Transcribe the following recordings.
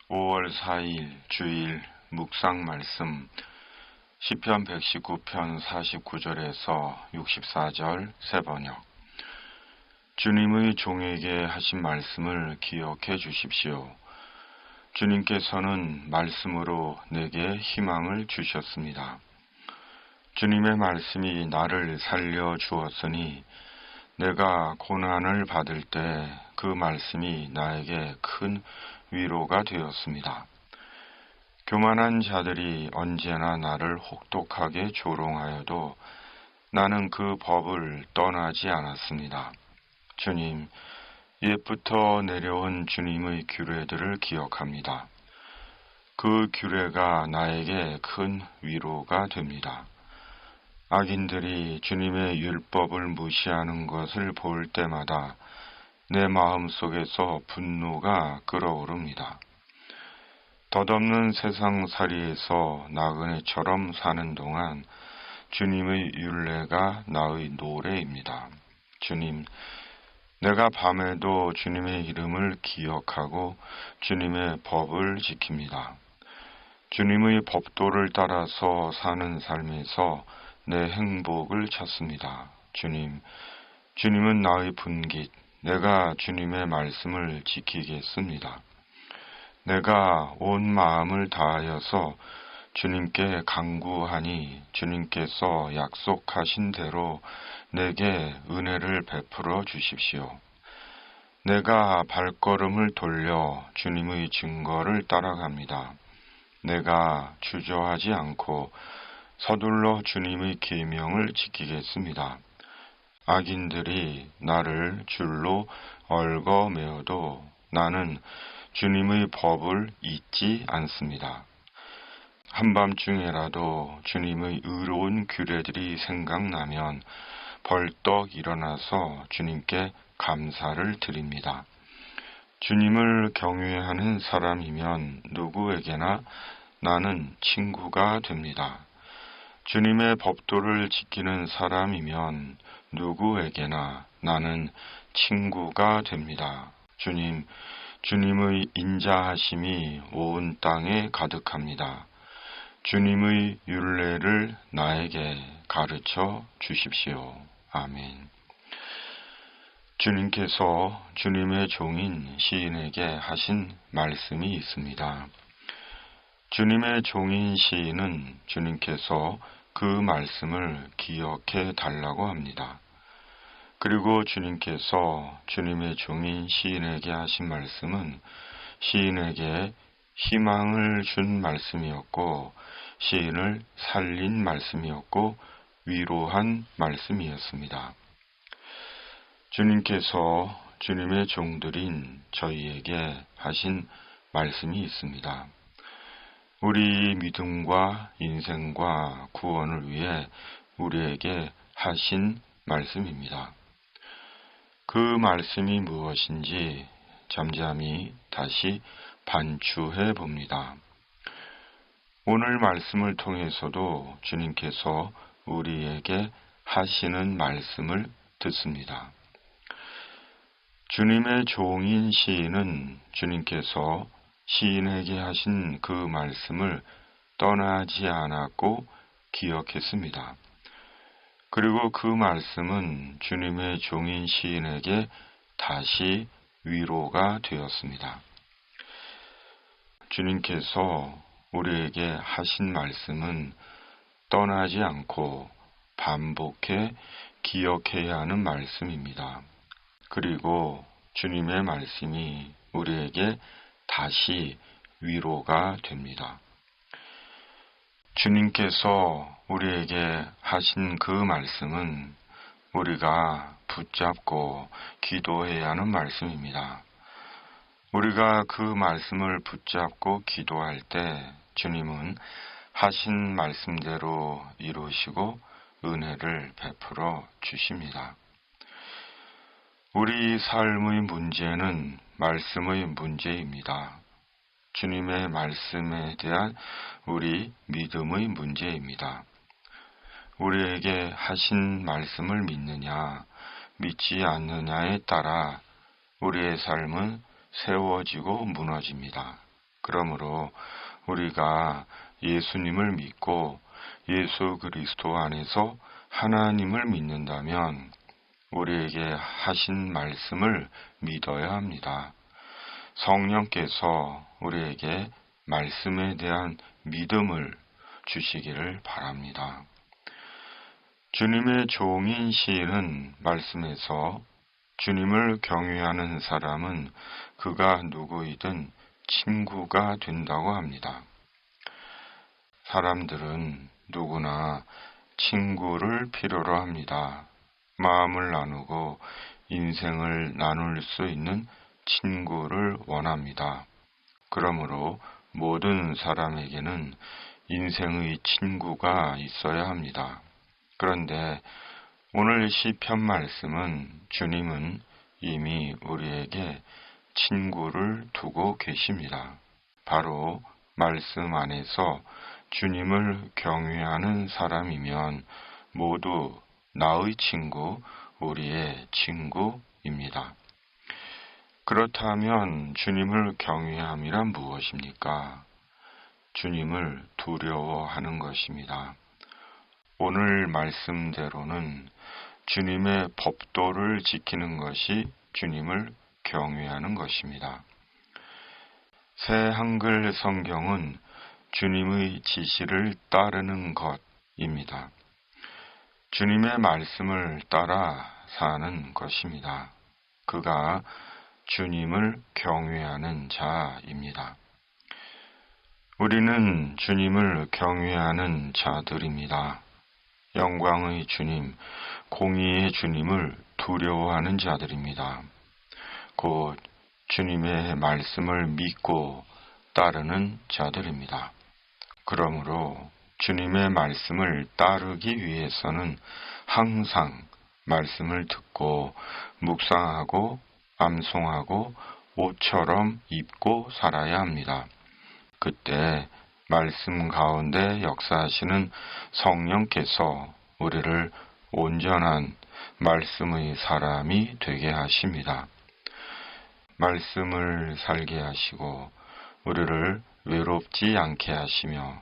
5월 4일 주일 묵상 말씀 시편 119편 49절에서 64절 새번역. 주님의 종에게 하신 말씀을 기억해 주십시오. 주님께서는 말씀으로 내게 희망을 주셨습니다. 주님의 말씀이 나를 살려 주었으니 내가 고난을 받을 때 그 말씀이 나에게 큰 위로가 되었습니다. 교만한 자들이 언제나 나를 혹독하게 조롱하여도 나는 그 법을 떠나지 않았습니다. 주님, 옛부터 내려온 주님의 규례들을 기억합니다. 그 규례가 나에게 큰 위로가 됩니다. 악인들이 주님의 율법을 무시하는 것을 볼 때마다 내 마음속에서 분노가 끓어오릅니다. 덧없는 세상살이에서 나그네처럼 사는 동안 주님의 율례가 나의 노래입니다. 주님, 내가 밤에도 주님의 이름을 기억하고 주님의 법을 지킵니다. 주님의 법도를 따라서 사는 삶에서 내 행복을 찾습니다. 주님은 나의 분깃, 내가 주님의 말씀을 지키겠습니다. 내가 온 마음을 다하여서 주님께 간구하니 주님께서 약속하신 대로 내게 은혜를 베풀어 주십시오. 내가 발걸음을 돌려 주님의 증거를 따라갑니다. 내가 주저하지 않고 서둘러 주님의 계명을 지키겠습니다. 악인들이 나를 줄로 얽어매어도 나는 주님의 법을 잊지 않습니다. 한밤중에라도 주님의 의로운 규례들이 생각나면 벌떡 일어나서 주님께 감사를 드립니다. 주님을 경외하는 사람이면 누구에게나 나는 친구가 됩니다. 주님의 법도를 지키는 사람이면 누구에게나 나는 친구가 됩니다. 주님의 인자하심이 온 땅에 가득합니다. 주님의 율례를 나에게 가르쳐 주십시오. 아멘. 주님께서 주님의 종인 시인에게 하신 말씀이 있습니다. 주님의 종인 시인은 주님께서 그 말씀을 기억해 달라고 합니다. 그리고 주님께서 주님의 종인 시인에게 하신 말씀은 시인에게 희망을 준 말씀이었고 시인을 살린 말씀이었고 위로한 말씀이었습니다. 주님께서 주님의 종들인 저희에게 하신 말씀이 있습니다. 우리 믿음과 인생과 구원을 위해 우리에게 하신 말씀입니다. 그 말씀이 무엇인지 잠잠히 다시 반추해 봅니다. 오늘 말씀을 통해서도 주님께서 우리에게 하시는 말씀을 듣습니다. 주님의 종인 시인은 주님께서 시인에게 하신 그 말씀을 떠나지 않았고 기억했습니다. 그리고 그 말씀은 주님의 종인 시인에게 다시 위로가 되었습니다. 주님께서 우리에게 하신 말씀은 떠나지 않고 반복해 기억해야 하는 말씀입니다. 그리고 주님의 말씀이 우리에게 다시 위로가 됩니다. 주님께서 우리에게 하신 그 말씀은 우리가 붙잡고 기도해야 하는 말씀입니다. 우리가 그 말씀을 붙잡고 기도할 때 주님은 하신 말씀대로 이루시고 은혜를 베풀어 주십니다. 우리 삶의 문제는 말씀의 문제입니다. 주님의 말씀에 대한 우리 믿음의 문제입니다. 우리에게 하신 말씀을 믿느냐, 믿지 않느냐에 따라 우리의 삶은 세워지고 무너집니다. 그러므로 우리가 예수님을 믿고 예수 그리스도 안에서 하나님을 믿는다면 우리에게 하신 말씀을 믿어야 합니다. 성령께서 우리에게 말씀에 대한 믿음을 주시기를 바랍니다. 주님의 종인 시인은 말씀에서 주님을 경외하는 사람은 그가 누구이든 친구가 된다고 합니다. 사람들은 누구나 친구를 필요로 합니다. 마음을 나누고 인생을 나눌 수 있는 친구를 원합니다. 그러므로 모든 사람에게는 인생의 친구가 있어야 합니다. 그런데 오늘 시편 말씀은 주님은 이미 우리에게 친구를 두고 계십니다. 바로 말씀 안에서 주님을 경외하는 사람이면 모두 나의 친구, 우리의 친구입니다. 그렇다면 주님을 경외함이란 무엇입니까? 주님을 두려워하는 것입니다. 오늘 말씀대로는 주님의 법도를 지키는 것이 주님을 경외하는 것입니다. 새 한글 성경은 주님의 지시를 따르는 것입니다. 주님의 말씀을 따라 사는 것입니다. 그가 주님을 경외하는 자입니다. 우리는 주님을 경외하는 자들입니다. 영광의 주님, 공의의 주님을 두려워하는 자들입니다. 곧 주님의 말씀을 믿고 따르는 자들입니다. 그러므로 주님의 말씀을 따르기 위해서는 항상 말씀을 듣고 묵상하고 암송하고 옷처럼 입고 살아야 합니다. 그때 말씀 가운데 역사하시는 성령께서 우리를 온전한 말씀의 사람이 되게 하십니다. 말씀을 살게 하시고 우리를 외롭지 않게 하시며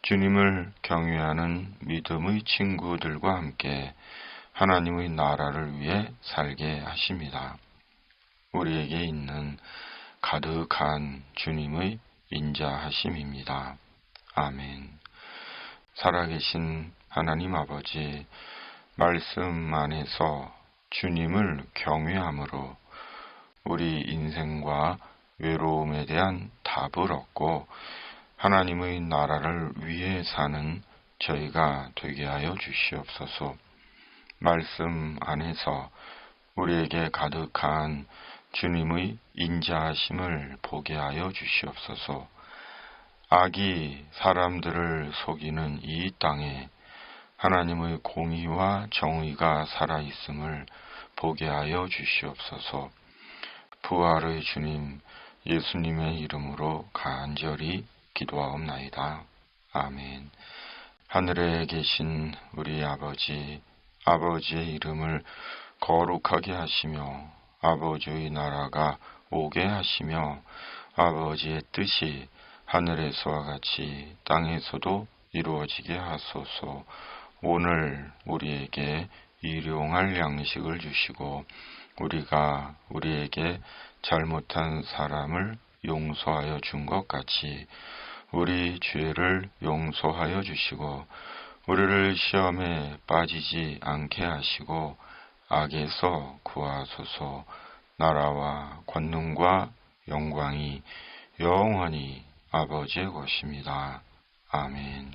주님을 경외하는 믿음의 친구들과 함께 하나님의 나라를 위해 살게 하십니다. 우리에게 있는 가득한 주님의 인자하심입니다. 아멘. 살아계신 하나님 아버지, 말씀 안에서 주님을 경외함으로 우리 인생과 외로움에 대한 답을 얻고 하나님의 나라를 위해 사는 저희가 되게 하여 주시옵소서. 말씀 안에서 우리에게 가득한 주님의 인자하심을 보게 하여 주시옵소서. 악이 사람들을 속이는 이 땅에 하나님의 공의와 정의가 살아있음을 보게 하여 주시옵소서. 부활의 주님 예수님의 이름으로 간절히 기도하옵나이다. 아멘. 하늘에 계신 우리 아버지, 아버지의 이름을 거룩하게 하시며 아버지의 나라가 오게 하시며 아버지의 뜻이 하늘에서와 같이 땅에서도 이루어지게 하소서. 오늘 우리에게 일용할 양식을 주시고 우리가 우리에게 잘못한 사람을 용서하여 준 것 같이 우리 죄를 용서하여 주시고 우리를 시험에 빠지지 않게 하시고 악에서 구하소서. 나라와 권능과 영광이 영원히 아버지의 것입니다. 아멘.